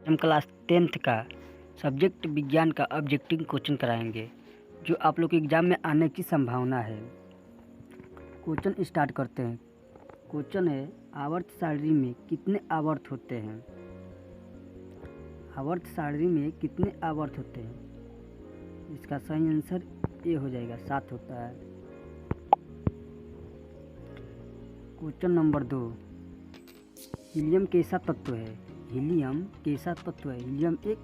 हम class 10th का subject विज्ञान का ऑब्जेक्टिव क्वेश्चन कराएंगे जो आप लोग के एग्ज़ाम में आने की संभावना है। क्वेश्चन स्टार्ट करते हैं। क्वेश्चन है, आवर्त सारणी में कितने आवर्त होते हैं? आवर्त सारणी में कितने आवर्त होते हैं? इसका सही आंसर ए हो जाएगा, 7 होता है। क्वेश्चन नंबर 2, हीलियम कैसा तत्व है? हीलियम कैसा तत्व है? हीलियम एक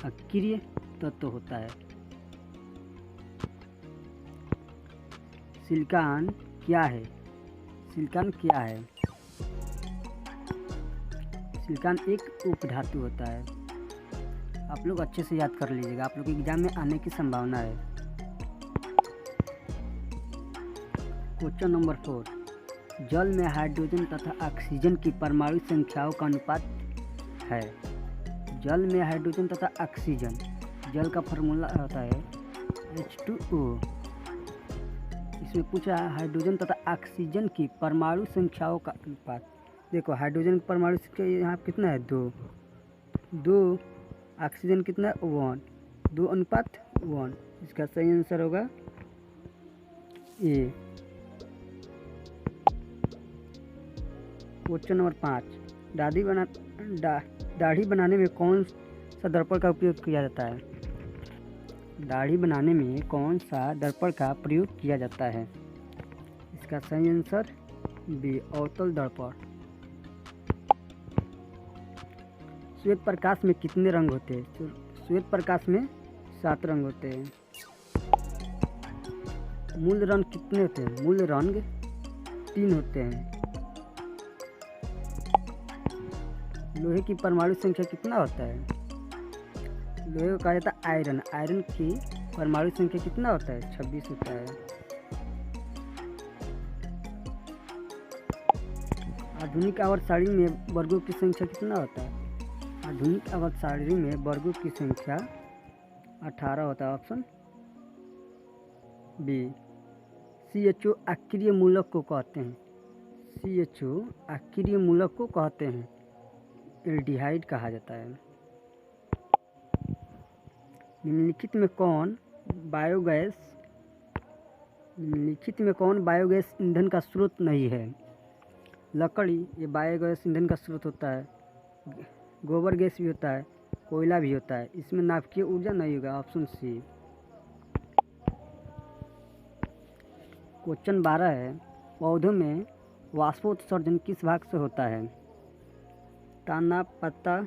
अक्रिय तत्व होता है। सिलिकॉन क्या है? सिलिकॉन क्या है? सिलिकॉन एक उपधातु होता है। आप लोग अच्छे से याद कर लीजिएगा, आप लोग के एग्जाम में आने की संभावना है। क्वेश्चन नंबर 4, जल में हाइड्रोजन तथा ऑक्सीजन की परमाणु संख्याओं का अनुपात है। जल में हाइड्रोजन तथा ऑक्सीजन, जल का फार्मूला होता है H2O। इसमें पूछा हाइड्रोजन तथा ऑक्सीजन की परमाणु संख्याओं का अनुपात। देखो हाइड्रोजन की परमाणु संख्या यहाँ कितना है? 2। ऑक्सीजन कितना है? 1। 2:1। इसका सही आंसर होगा ए। क्वेश्चन नंबर 5, दाढ़ी बनाने में कौन सा दर्पण का उपयोग किया जाता है? दाढ़ी बनाने में कौन सा दर्पण का प्रयोग किया जाता है? इसका सही आंसर बी, अवतल दर्पण। श्वेत प्रकाश में कितने रंग होते हैं? श्वेत प्रकाश में 7 रंग होते हैं। मूल रंग कितने होते हैं? मूल रंग 3 होते हैं। लोहे की परमाणु संख्या कितना होता है? लोहे को कहा जाता है आयरन। आयरन की परमाणु संख्या कितना होता है? 26 होता है। आधुनिक आवर्त सारणी में वर्गों की संख्या कितना होता है? आधुनिक आवर्त सारणी में वर्गों की संख्या 18 होता है। Option B. CHO अक्रिय मूलक को कहते हैं। CHO अक्रिय मूलक को कहते हैं। एल्डिहाइड कहा जाता है। निम्नलिखित में कौन बायोगैस ईंधन का स्रोत नहीं है? लकड़ी ये बायोगैस ईंधन का स्रोत होता है। गोबर गैस भी होता है, कोयला भी होता है। इसमें नाभिकीय ऊर्जा नहीं होगा। Option C. क्वेश्चन 12 है, पौधों में वाष्पोत्सर्जन किस भाग से होता है? तना, पत्ता,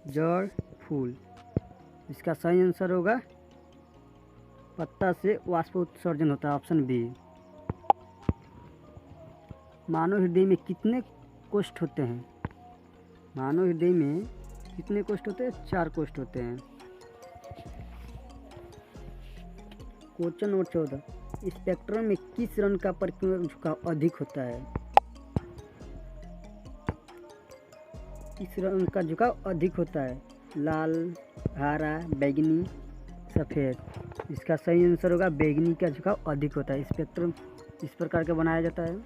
जड़, फूल। इसका सही आंसर होगा पत्ता से वाष्पोत्सर्जन होता है। Option B. मानव हृदय में कितने कोष्ठ होते हैं? मानव हृदय में कितने कोष्ठ होते हैं? 4 कोष्ठ होते हैं। क्वेश्चन नंबर 14, स्पेक्ट्रम में किस रंग का परिक्रमा झुकाव अधिक होता है? किस रंग का झुकाव अधिक होता है? लाल, हरा, बैंगनी, सफ़ेद। इसका सही आंसर होगा बैंगनी का झुकाव अधिक होता है। स्पेक्ट्रम इस प्रकार का बनाया जाता है।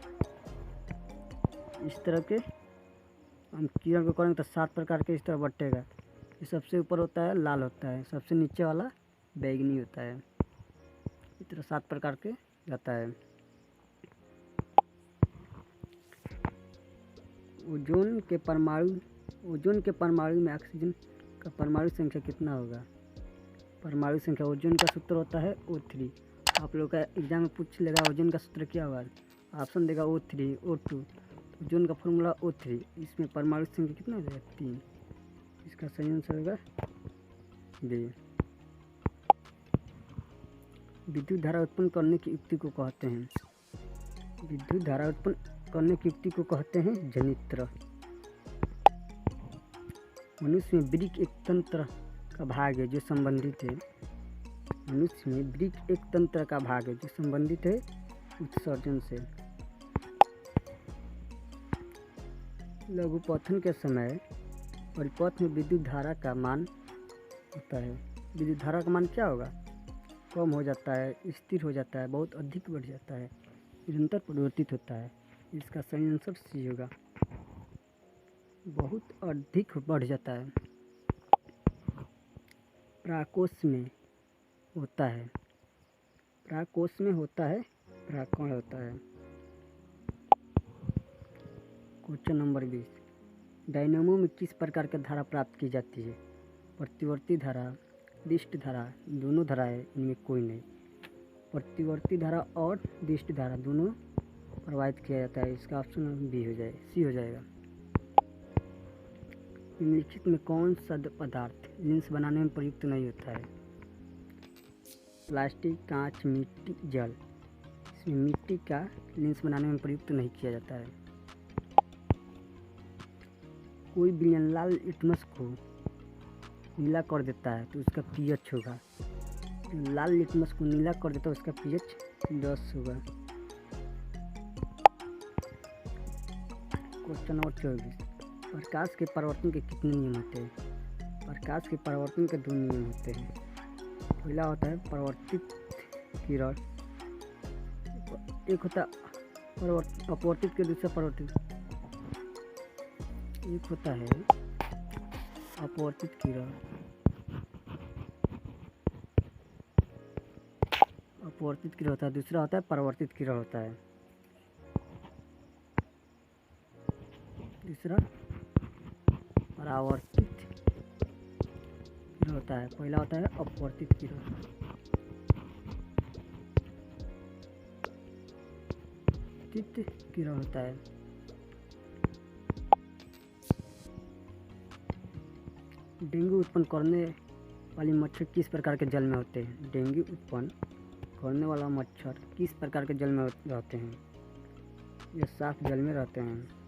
इस तरह के हम किरण को करेंगे तो 7 प्रकार के इस तरह बटेगा। ये सबसे ऊपर होता है लाल होता है, सबसे नीचे वाला बैंगनी होता है। इस तरह 7 प्रकार के जाता है। ओजोन के परमाणु में ऑक्सीजन का परमाणु संख्या कितना होगा? परमाणु संख्या ओजोन का सूत्र होता है O3। आप लोग का एग्जाम में पूछ लेगा ओजोन का सूत्र क्या होगा? ऑप्शन देगा O3, O2। ओजोन का फॉर्मूला O3। इसमें परमाणु संख्या कितना हो जाएगा? 3। इसका सही आंसर होगा बी। विद्युत धारा उत्पन्न करने की युक्ति को कहते हैं? विद्युत धारा उत्पन्न करने की युक्ति को कहते हैं जनित्र। मनुष्य में वृक्क एक तंत्र का भाग है जो संबंधित है। मनुष्य में वृक्क एक तंत्र का भाग है जो संबंधित है उत्सर्जन से। लघुपथन के समय परिपथ में विद्युत धारा का मान होता है। विद्युत धारा का मान क्या होगा? कम हो जाता है, स्थिर हो जाता है, बहुत अधिक बढ़ जाता है, निरंतर परिवर्तित होता है। इसका सही आंसर सी होगा। बहुत अधिक बढ़ जाता है। पराकोष में होता है, पराकोष में होता है, पराकण होता है। क्वेश्चन नंबर 20, डायनेमो में किस प्रकार की धारा प्राप्त की जाती है? प्रतिवर्ती धारा, दिष्ट धारा, दोनों धाराएं, इनमें कोई नहीं। प्रतिवर्ती धारा और दिष्ट धारा दोनों प्रवाहित किया जाता है। इसका ऑप्शन बी हो जाए, सी हो जाएगा। निम्नलिखित में कौन सा पदार्थ लेंस बनाने में प्रयुक्त नहीं होता है? प्लास्टिक, कांच, मिट्टी, जल। इसमें मिट्टी का लेंस बनाने में प्रयुक्त नहीं किया जाता है। कोई विलयन लाल लिटमस को नीला कर देता है तो उसका पीएच होगा, लाल लिटमस को नीला कर देता है उसका पीएच 10 होगा। क्वेश्चन नंबर 24, प्रकाश के परावर्तन के कितने नियम होते हैं? प्रकाश के परावर्तन के 2 नियम होते हैं। पहला होता है परावर्तित किरण, एक होता है अपवर्तित के दूसरा परावर्तित। एक होता है अपवर्तित किरण, अपवर्तित किरण होता है, दूसरा होता है परावर्तित किरण होता है। दूसरा परावर्तित किरण होता है, पहला होता है अपवर्तित किरण। किरण होता है। डेंगू उत्पन्न करने वाली मच्छर किस प्रकार के जल में होते हैं? डेंगू उत्पन्न करने वाला मच्छर किस प्रकार के जल में रहते हैं? ये साफ जल में रहते हैं।